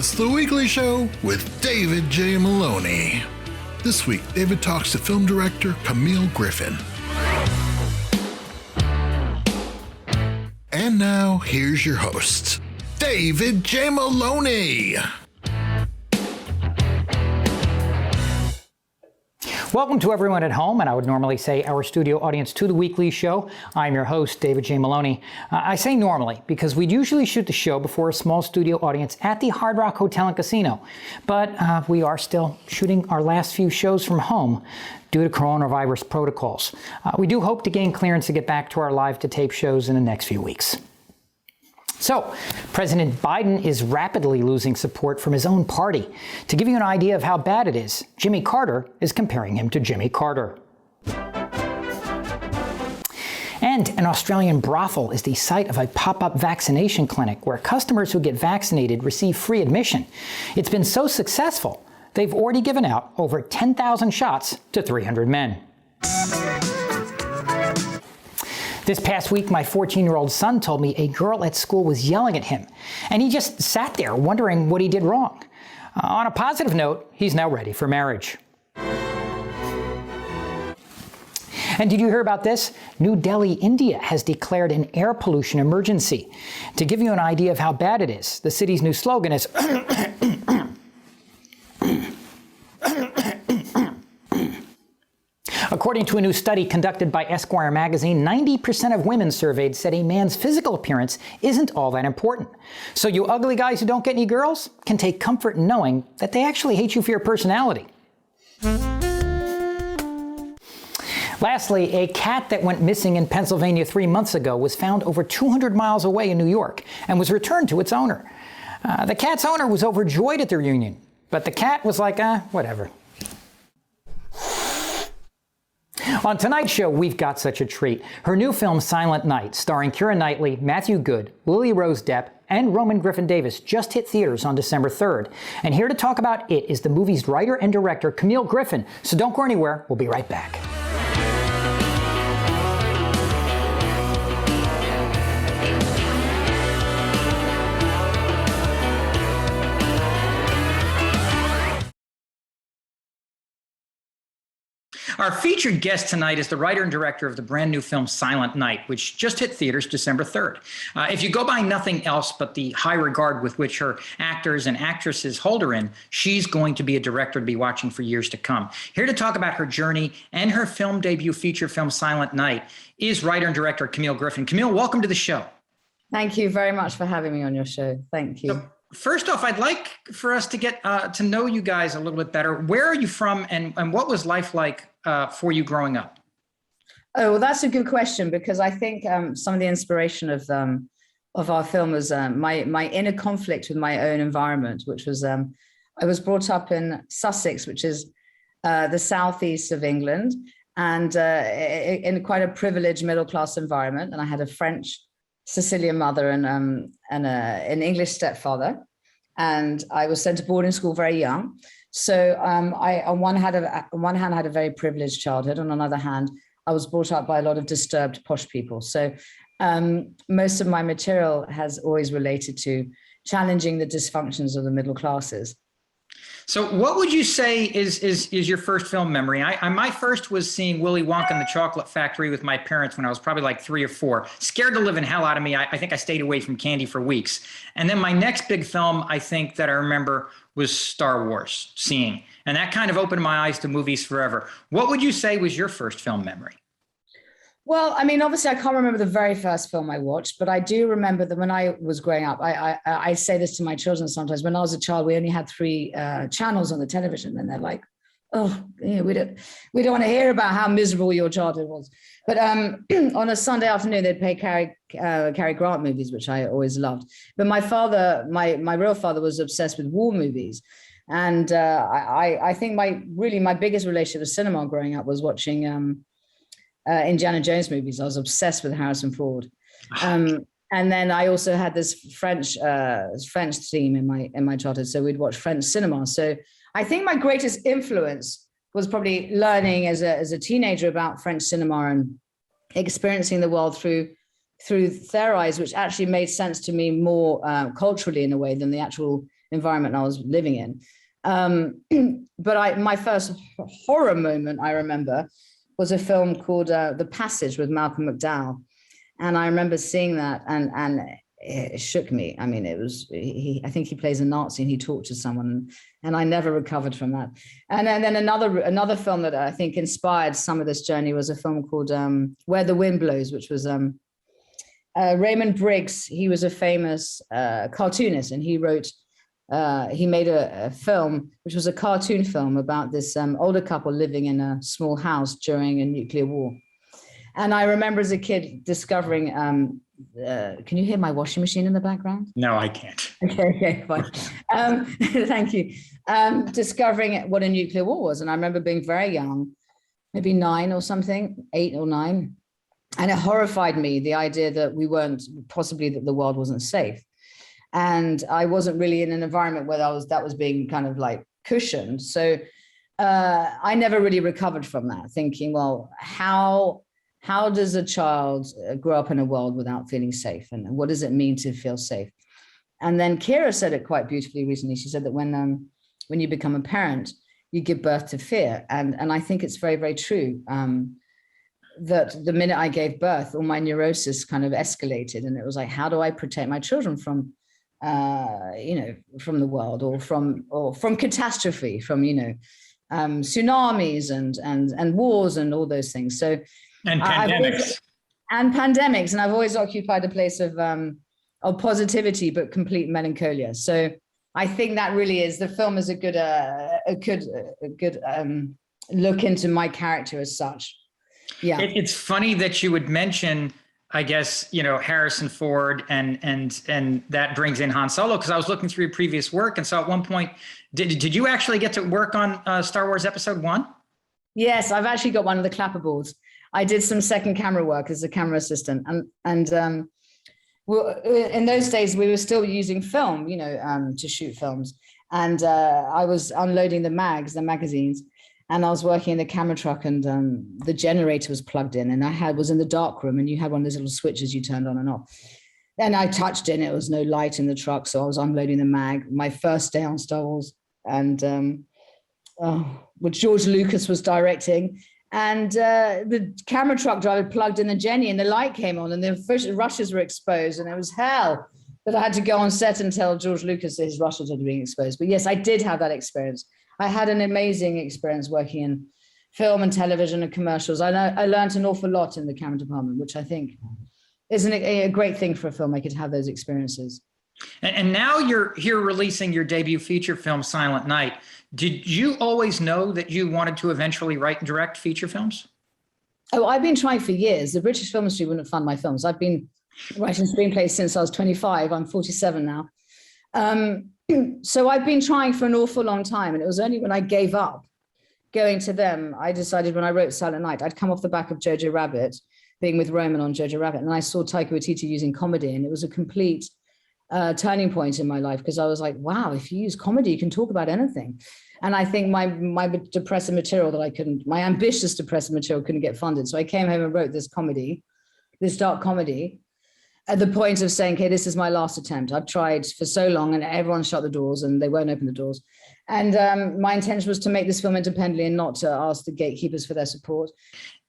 It's The Weekly Show with David J. Maloney. This week, David talks to film director Camille Griffin. And now, here's your host, David J. Maloney. Welcome to everyone at home, and I would normally say our studio audience to The Weekly Show. I'm your host, David J. Maloney. I say normally because we'd usually shoot the show before a small studio audience at the Hard Rock Hotel and Casino. But we are still shooting our last few shows from home due to coronavirus protocols. We do hope to gain clearance to get back to our live-to-tape shows in the next few weeks. So, President Biden is rapidly losing support from his own party. To give you an idea of how bad it is, Jimmy Carter is comparing him to Jimmy Carter. And an Australian brothel is the site of a pop-up vaccination clinic where customers who get vaccinated receive free admission. It's been so successful, they've already given out over 10,000 shots to 300 men. This past week, my 14-year-old son told me a girl at school was yelling at him, and he just sat there wondering what he did wrong. On a positive note, he's now ready for marriage. And did you hear about this? New Delhi, India has declared an air pollution emergency. To give you an idea of how bad it is, the city's new slogan is According to a new study conducted by Esquire magazine, 90% of women surveyed said a man's physical appearance isn't all that important. So you ugly guys who don't get any girls can take comfort in knowing that they actually hate you for your personality. Lastly, a cat that went missing in Pennsylvania 3 months ago was found over 200 miles away in New York and was returned to its owner. The cat's owner was overjoyed at the reunion, but the cat was like, whatever. On tonight's show, we've got such a treat. Her new film, Silent Night, starring Keira Knightley, Matthew Goode, Lily-Rose Depp, and Roman Griffin Davis, just hit theaters on December 3rd. And here to talk about it is the movie's writer and director, Camille Griffin. So don't go anywhere. We'll be right back. Our featured guest tonight is the writer and director of the brand new film Silent Night, which just hit theaters December 3rd. If you go by nothing else but the high regard with which her actors and actresses hold her in, she's going to be a director to be watching for years to come. Here to talk about her journey and her film debut feature film Silent Night is writer and director Camille Griffin. Camille, welcome to the show. Thank you very much for having me on your show. Thank you. So, first off, I'd like for us to get to know you guys a little bit better. Where are you from and what was life like for you growing up? Oh, well, that's a good question because I think some of the inspiration of our film was my inner conflict with my own environment, which was I was brought up in Sussex, which is the southeast of England, and in quite a privileged middle-class environment. And I had a French Sicilian mother and an English stepfather, and I was sent to boarding school very young. So I, on one hand, had a very privileged childhood. On another hand, I was brought up by a lot of disturbed posh people. So most of my material has always related to challenging the dysfunctions of the middle classes. So what would you say is your first film memory? My first was seeing Willy Wonka and the Chocolate Factory with my parents when I was probably like 3 or 4. Scared the living hell out of me. I think I stayed away from candy for weeks. And then my next big film, I think that I remember was Star Wars, seeing. And that kind of opened my eyes to movies forever. What would you say was your first film memory? Well, I mean, obviously, I can't remember the very first film I watched, but I do remember that when I was growing up, I say this to my children sometimes. When I was a child, we only had 3 channels on the television, and they're like, "Oh, yeah, we don't want to hear about how miserable your childhood was." But on a Sunday afternoon, they'd play Cary Grant movies, which I always loved. But my father, my real father, was obsessed with war movies, and I think my biggest relationship with cinema growing up was watching Indiana Jones movies. I was obsessed with Harrison Ford. And then I also had this French theme in my childhood. So we'd watch French cinema. So I think my greatest influence was probably learning as a teenager about French cinema and experiencing the world through their eyes, which actually made sense to me more culturally in a way than the actual environment I was living in. But my first horror moment I remember was a film called The Passage with Malcolm McDowell. And I remember seeing that and it shook me. I mean, I think he plays a Nazi and he tortures someone, and I never recovered from that. And then another film that I think inspired some of this journey was a film called Where the Wind Blows, which was Raymond Briggs. He was a famous cartoonist, and he made a film, which was a cartoon film about this older couple living in a small house during a nuclear war. And I remember as a kid discovering, can you hear my washing machine in the background? No, I can't. Okay, fine. Thank you. Discovering what a nuclear war was. And I remember being very young, maybe 9 or something, 8 or 9. And it horrified me, the idea that that the world wasn't safe. And I wasn't really in an environment where that was being kind of like cushioned. So I never really recovered from that, thinking, well, how does a child grow up in a world without feeling safe? And what does it mean to feel safe? And then Keira said it quite beautifully recently. She said that when you become a parent, you give birth to fear. And I think it's very, very true. That the minute I gave birth, all my neurosis kind of escalated. And it was like, how do I protect my children from the world or from catastrophe, from, tsunamis and wars and all those things. So, and pandemics. And I've always occupied a place of positivity, but complete melancholia. So I think that really is, the film is a good look into my character as such. Yeah. It's funny that you would mention, I guess, Harrison Ford and that brings in Han Solo, because I was looking through your previous work and saw at one point, did you actually get to work on Star Wars Episode 1? Yes, I've actually got one of the clapper boards. I did some second camera work as a camera assistant, and in those days we were still using film, to shoot films, and I was unloading the magazines, and I was working in the camera truck, and the generator was plugged in, and I was in the dark room, and you had one of those little switches you turned on and off. Then I touched it, and it was no light in the truck, so I was unloading the mag. My first day on Star Wars, and which George Lucas was directing. And the camera truck driver plugged in the Jenny, and the light came on, and the rushes were exposed, and it was hell. But I had to go on set and tell George Lucas that his rushes were being exposed. But yes, I did have that experience. I had an amazing experience working in film and television and commercials. I learned an awful lot in the camera department, which I think is a great thing for a filmmaker to have those experiences. And now you're here releasing your debut feature film, Silent Night. Did you always know that you wanted to eventually write and direct feature films? Oh, I've been trying for years. The British Film Institute wouldn't fund my films. I've been writing screenplays since I was 25. I'm 47 now. So I've been trying for an awful long time. And it was only when I gave up going to them, I decided when I wrote Silent Night, I'd come off the back of Jojo Rabbit, being with Roman on Jojo Rabbit. And I saw Taika Waititi using comedy, and it was a complete turning point in my life, because I was like, wow, if you use comedy, you can talk about anything. And I think my depressive material my ambitious depressive material couldn't get funded. So I came home and wrote this dark comedy, at the point of saying, okay, this is my last attempt. I've tried for so long, and everyone shut the doors, and they won't open the doors. And my intention was to make this film independently and not to ask the gatekeepers for their support.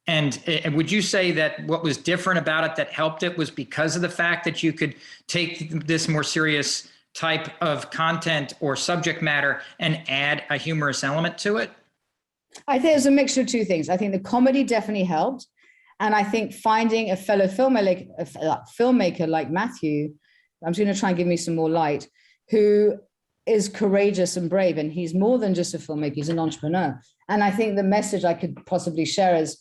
And would you say that what was different about it that helped it was because of the fact that you could take this more serious type of content or subject matter and add a humorous element to it? I think it was a mixture of two things. I think the comedy definitely helped. And I think finding a fellow filmmaker like Matthew, I'm going to try and give me some more light, who is courageous and brave. And he's more than just a filmmaker, he's an entrepreneur. And I think the message I could possibly share is,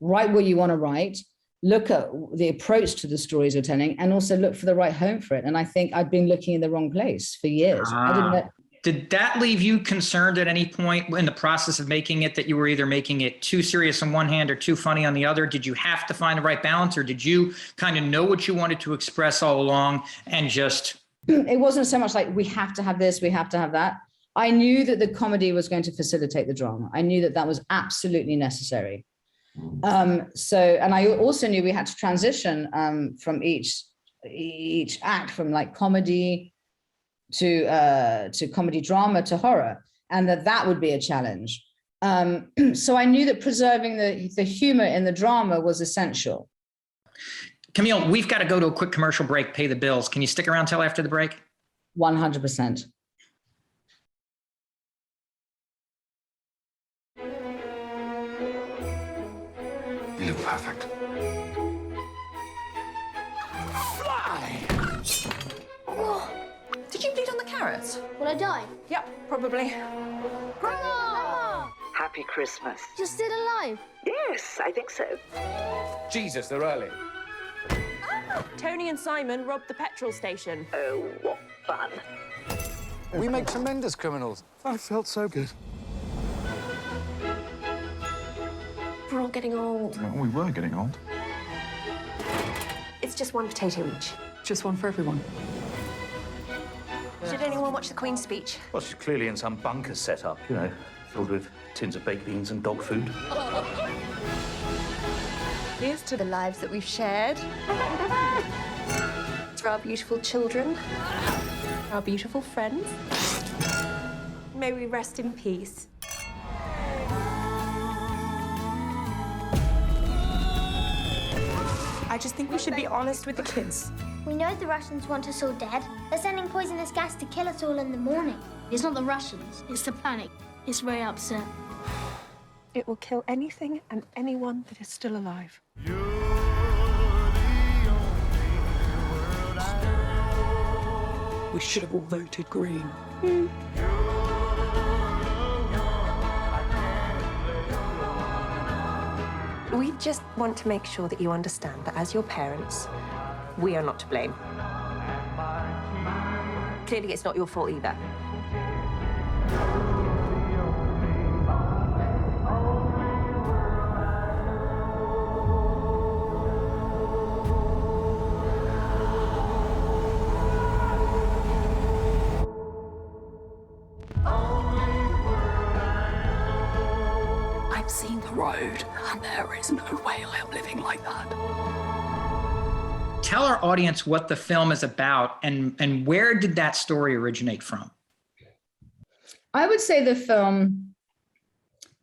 write what you want to write, look at the approach to the stories you're telling, and also look for the right home for it. And I think I'd been looking in the wrong place for years. I didn't know. Did that leave you concerned at any point in the process of making it that you were either making it too serious on one hand or too funny on the other? Did you have to find the right balance, or did you kind of know what you wanted to express all along and just... It wasn't so much like, we have to have this, we have to have that. I knew that the comedy was going to facilitate the drama. I knew that that was absolutely necessary. And I also knew we had to transition from each act, from like comedy to comedy drama to horror, and that would be a challenge. So I knew that preserving the humor in the drama was essential. Camille, we've got to go to a quick commercial break, pay the bills. Can you stick around till after the break? 100%. You look perfect. Fly! Oh, did you bleed on the carrots? Will I die? Yep, probably. Grandma! Happy Christmas. You're still alive? Yes, I think so. Jesus, they're early. Tony and Simon robbed the petrol station. Oh, what fun. We make tremendous criminals. I felt so good. We're all getting old. Well, we were getting old. It's just one potato each. Just one for everyone. Did anyone watch the Queen's speech? Well, she's clearly in some bunker set up, you know, filled with tins of baked beans and dog food. Here's to the lives that we've shared. To our beautiful children. Our beautiful friends. May we rest in peace. I just think we should be honest with the kids. We know the Russians want us all dead. They're sending poisonous gas to kill us all in the morning. It's not the Russians, it's the planet. It's very upset. It will kill anything and anyone that is still alive. We should have all voted Green. We just want to make sure that you understand that as your parents, we are not to blame. Clearly, it's not your fault either. I've seen the road, and there is no way I'm living like that. Tell our audience what the film is about and where did that story originate from? I would say the film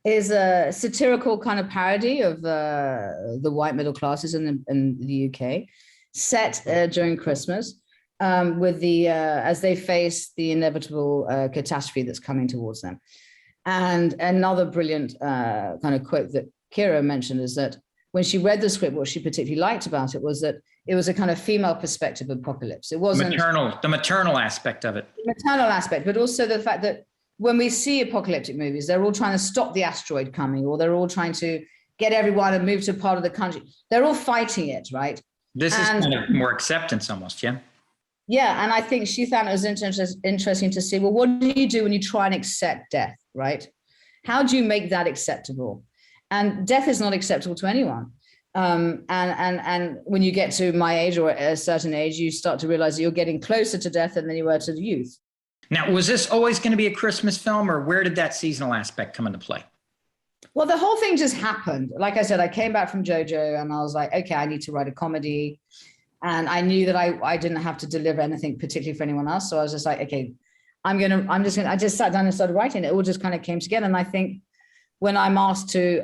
is a satirical kind of parody of the white middle classes in the UK, set during Christmas, with as they face the inevitable catastrophe that's coming towards them. And another brilliant kind of quote that Keira mentioned is that when she read the script, what she particularly liked about it was that it was a kind of female perspective of apocalypse. It wasn't the maternal aspect of it. Maternal aspect, but also the fact that when we see apocalyptic movies, they're all trying to stop the asteroid coming, or they're all trying to get everyone to move to a part of the country. They're all fighting it, right? This is kind of more acceptance almost, yeah? Yeah, and I think she found it was interesting to see, well, what do you do when you try and accept death, right? How do you make that acceptable? And death is not acceptable to anyone. And when you get to my age or a certain age, you start to realize that you're getting closer to death than you were to youth. Now, was this always going to be a Christmas film, or where did that seasonal aspect come into play? Well, the whole thing just happened. Like I said, I came back from JoJo and I was like, okay, I need to write a comedy. And I knew that I didn't have to deliver anything particularly for anyone else. So I was just like, okay, I just sat down and started writing. It all just kind of came together. And I think when I'm asked to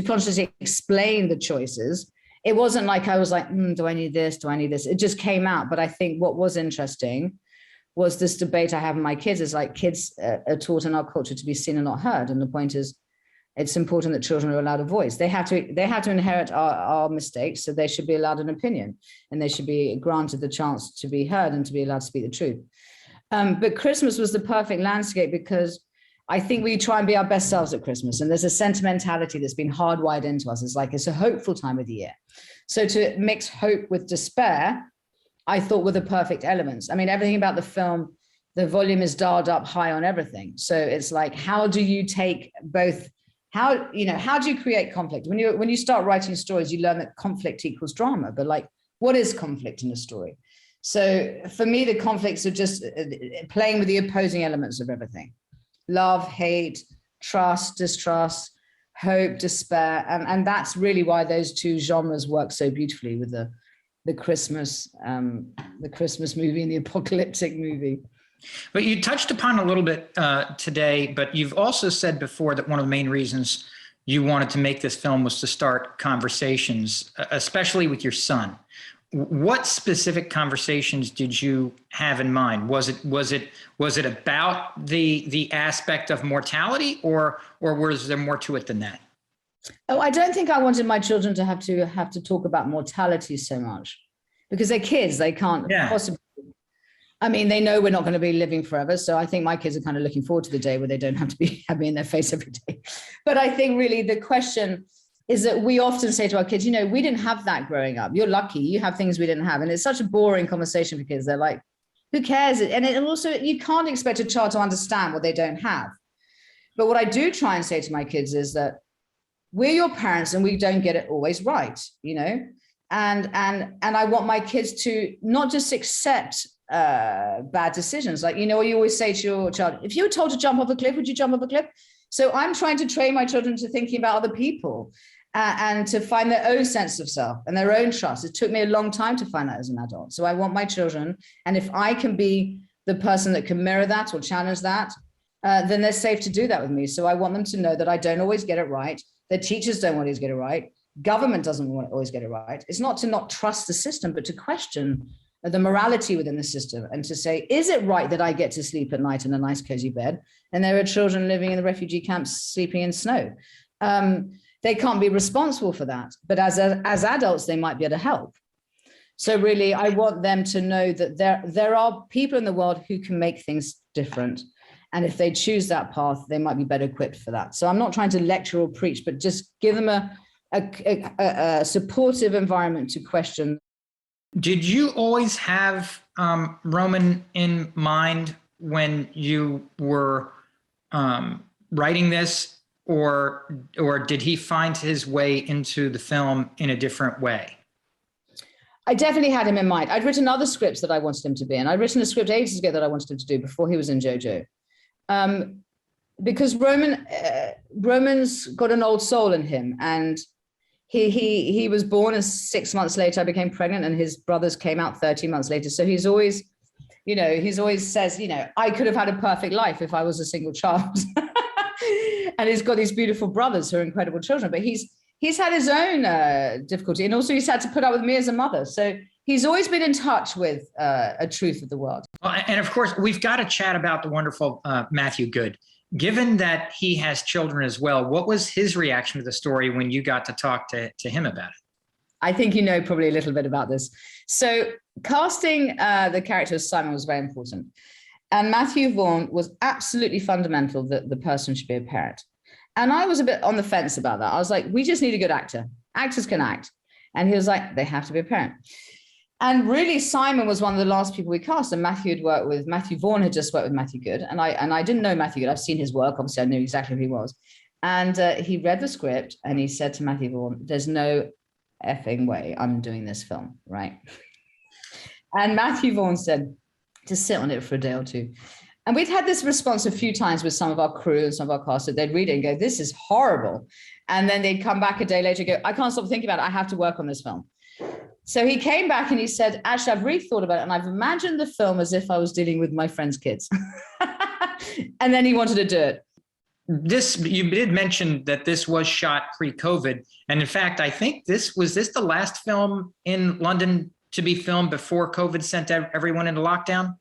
consciously explain the choices, it wasn't like I was like, do I need this? Do I need this? It just came out. But I think what was interesting was this debate I have with my kids is like kids are taught in our culture to be seen and not heard. And the point is, it's important that children are allowed a voice. They have to inherit our mistakes, so they should be allowed an opinion, and they should be granted the chance to be heard and to be allowed to speak the truth. But Christmas was the perfect landscape because I think we try and be our best selves at Christmas, and there's a sentimentality that's been hardwired into us. It's like it's a hopeful time of the year. So to mix hope with despair, I thought were the perfect elements. I mean, everything about the film, the volume is dialed up high on everything. So it's like, how do you take both? How do you create conflict? When you start writing stories, you learn that conflict equals drama, but like, what is conflict in a story? So for me, the conflicts are just playing with the opposing elements of everything. Love, hate, trust, distrust, hope, despair. And that's really why those two genres work so beautifully with the Christmas movie and the apocalyptic movie. But you touched upon a little bit today, but you've also said before that one of the main reasons you wanted to make this film was to start conversations, especially with your son. What specific conversations did you have in mind? Was it about the aspect of mortality, or was there more to it than that? Oh, I don't think I wanted my children to have to talk about mortality so much, because they're kids. They can't possibly. I mean, they know we're not going to be living forever. So I think my kids are kind of looking forward to the day where they don't have to be having in their face every day. But I think really the question is that we often say to our kids, we didn't have that growing up. You're lucky. You have things we didn't have. And it's such a boring conversation for kids. They're like, who cares? And it also, you can't expect a child to understand what they don't have. But what I do try and say to my kids is that we're your parents and we don't get it always right, and I want my kids to not just accept bad decisions. Like, you always say to your child, if you were told to jump off a cliff, would you jump off a cliff? So I'm trying to train my children to thinking about other people and to find their own sense of self and their own trust. It took me a long time to find that as an adult. So I want my children, and if I can be the person that can mirror that or challenge that, then they're safe to do that with me. So I want them to know that I don't always get it right. Their teachers don't always get it right. Government doesn't always get it right. It's not to not trust the system, but to question the morality within the system and to say, is it right that I get to sleep at night in a nice cozy bed? And there are children living in the refugee camps sleeping in snow. They can't be responsible for that. But as adults, they might be able to help. So really, I want them to know that there are people in the world who can make things different. And if they choose that path, they might be better equipped for that. So I'm not trying to lecture or preach, but just give them a supportive environment to question. Did you always have Roman in mind when you were writing this, or did he find his way into the film in a different way? I definitely had him in mind. I'd written other scripts that I wanted him to be in. I'd written a script ages ago that I wanted him to do before he was in JoJo. Because Roman's got an old soul in him, and he was born, and 6 months later I became pregnant, and his brothers came out 13 months later. So he's always says, I could have had a perfect life if I was a single child. And he's got these beautiful brothers who are incredible children, but he's had his own difficulty, and also he's had to put up with me as a mother. So he's always been in touch with a truth of the world. Well, and of course, we've got to chat about the wonderful Matthew Goode. Given that he has children as well, what was his reaction to the story when you got to talk to him about it? I think you know probably a little bit about this. So casting the character of Simon was very important. And Matthew Vaughn was absolutely fundamental that the person should be a parent. And I was a bit on the fence about that. I was like, we just need a good actor. Actors can act. And he was like, they have to be a parent. And really, Simon was one of the last people we cast. And Matthew Vaughn had just worked with Matthew Goode. And I didn't know Matthew Goode. I've seen his work. Obviously, I knew exactly who he was. And he read the script and he said to Matthew Vaughn, there's no effing way I'm doing this film, right? And Matthew Vaughn said, just sit on it for a day or two. And we'd had this response a few times with some of our crew and some of our cast that they'd read it and go, this is horrible. And then they'd come back a day later and go, I can't stop thinking about it. I have to work on this film. So he came back and he said, actually, I've really thought about it and I've imagined the film as if I was dealing with my friend's kids. And then he wanted to do it. You did mention that this was shot pre-COVID. And in fact, I think was this the last film in London to be filmed before COVID sent everyone into lockdown?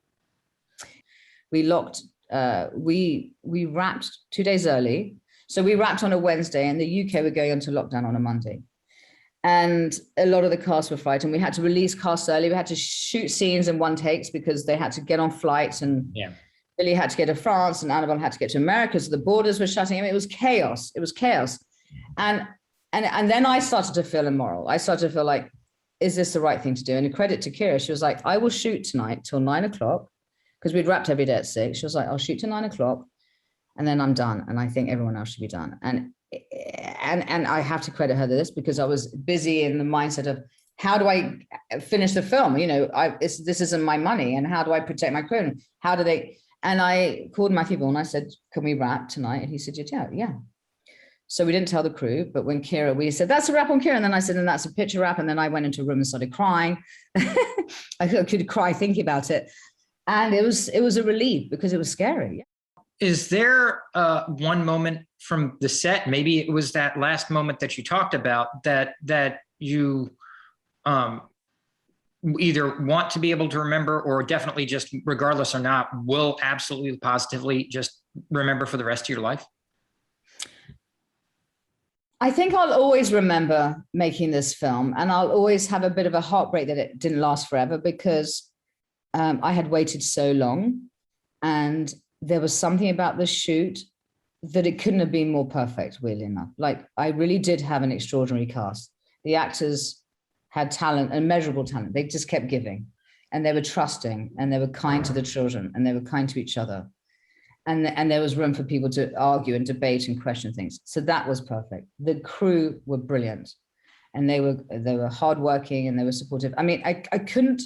We wrapped 2 days early. So we wrapped on a Wednesday, and the UK were going into lockdown on a Monday. And a lot of the cast were frightened. We had to release casts early. We had to shoot scenes in one takes because they had to get on flights, and Lily had to get to France and Annabella had to get to America. So the borders were shutting. I mean, it was chaos. It was chaos. And then I started to feel immoral. I started to feel like, is this the right thing to do? And a credit to Keira, she was like, I will shoot tonight till 9 o'clock. Because we'd wrapped every day at 6. She was like, I'll shoot to 9 o'clock and then I'm done. And I think everyone else should be done. And I have to credit her to this because I was busy in the mindset of how do I finish the film? This isn't my money. And how do I protect my crew? And how do they? And I called Matthew Vaughn. I said, can we wrap tonight? And he said, yeah. So we didn't tell the crew, but when we said, that's a wrap on Keira. And then I said, and that's a picture wrap. And then I went into a room and started crying. I could cry thinking about it. And it was a relief because it was scary. Is there one moment from the set, maybe it was that last moment that you talked about, that you either want to be able to remember, or definitely just regardless or not, will absolutely positively just remember for the rest of your life? I think I'll always remember making this film, and I'll always have a bit of a heartbreak that it didn't last forever, because I had waited so long, and there was something about the shoot that it couldn't have been more perfect, weirdly enough. Like, I really did have an extraordinary cast. The actors had talent, immeasurable talent. They just kept giving, and they were trusting, and they were kind to the children, and they were kind to each other. And there was room for people to argue and debate and question things. So that was perfect. The crew were brilliant, and they were hardworking, and they were supportive. I mean, I couldn't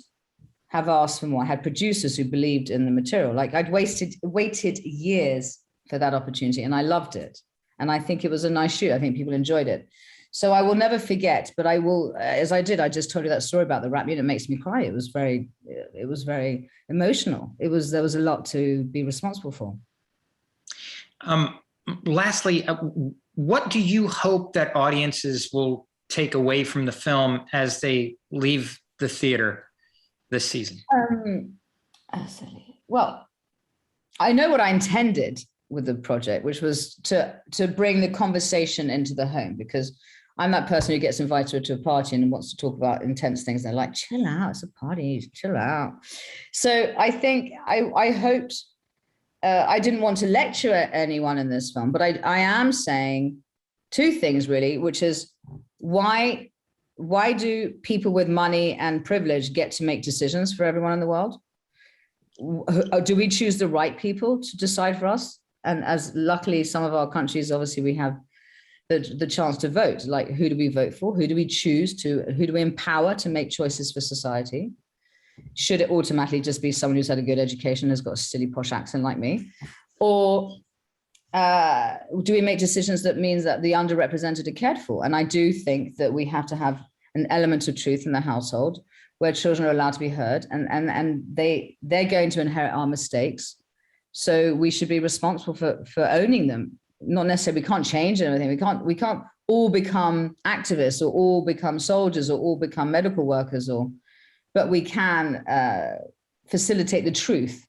have asked for more. I had producers who believed in the material. Like, I'd waited years for that opportunity, and I loved it. And I think it was a nice shoot. I think people enjoyed it. So I will never forget, but I will, as I just told you that story about the rap, it makes me cry. It was very emotional. There was a lot to be responsible for. Lastly, what do you hope that audiences will take away from the film as they leave the theater this season? Well, I know what I intended with the project, which was to bring the conversation into the home, because I'm that person who gets invited to a party and wants to talk about intense things. They're like, chill out, it's a party, chill out. So I think I hoped, I didn't want to lecture anyone in this film, but I am saying two things really, which is why do people with money and privilege get to make decisions for everyone in the world? Do we choose the right people to decide for us? And as luckily some of our countries, obviously we have the chance to vote. Like, who do we vote for? Who do we choose to, who do we empower to make choices for society? Should it automatically just be someone who's had a good education, has got a silly posh accent like me? Or do we make decisions that means that the underrepresented are cared for? And I do think that we have to have an element of truth in the household where children are allowed to be heard, and they're going to inherit our mistakes. So we should be responsible for owning them. Not necessarily, we can't change anything. We can't all become activists, or all become soldiers, or all become medical workers, but we can facilitate the truth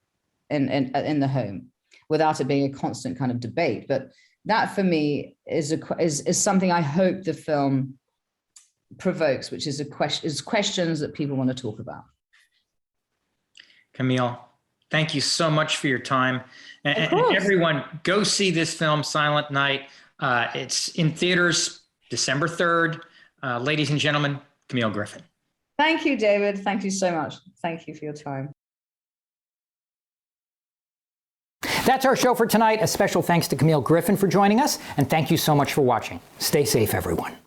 in the home without it being a constant kind of debate. But that for me is something I hope the film provokes, which is questions that people want to talk about. Camille, thank you so much for your time. And everyone, go see this film, Silent Night. It's in theaters December 3rd. Ladies and gentlemen, Camille Griffin. Thank you, David. Thank you so much. Thank you for your time. That's our show for tonight. A special thanks to Camille Griffin for joining us, and thank you so much for watching. Stay safe, everyone.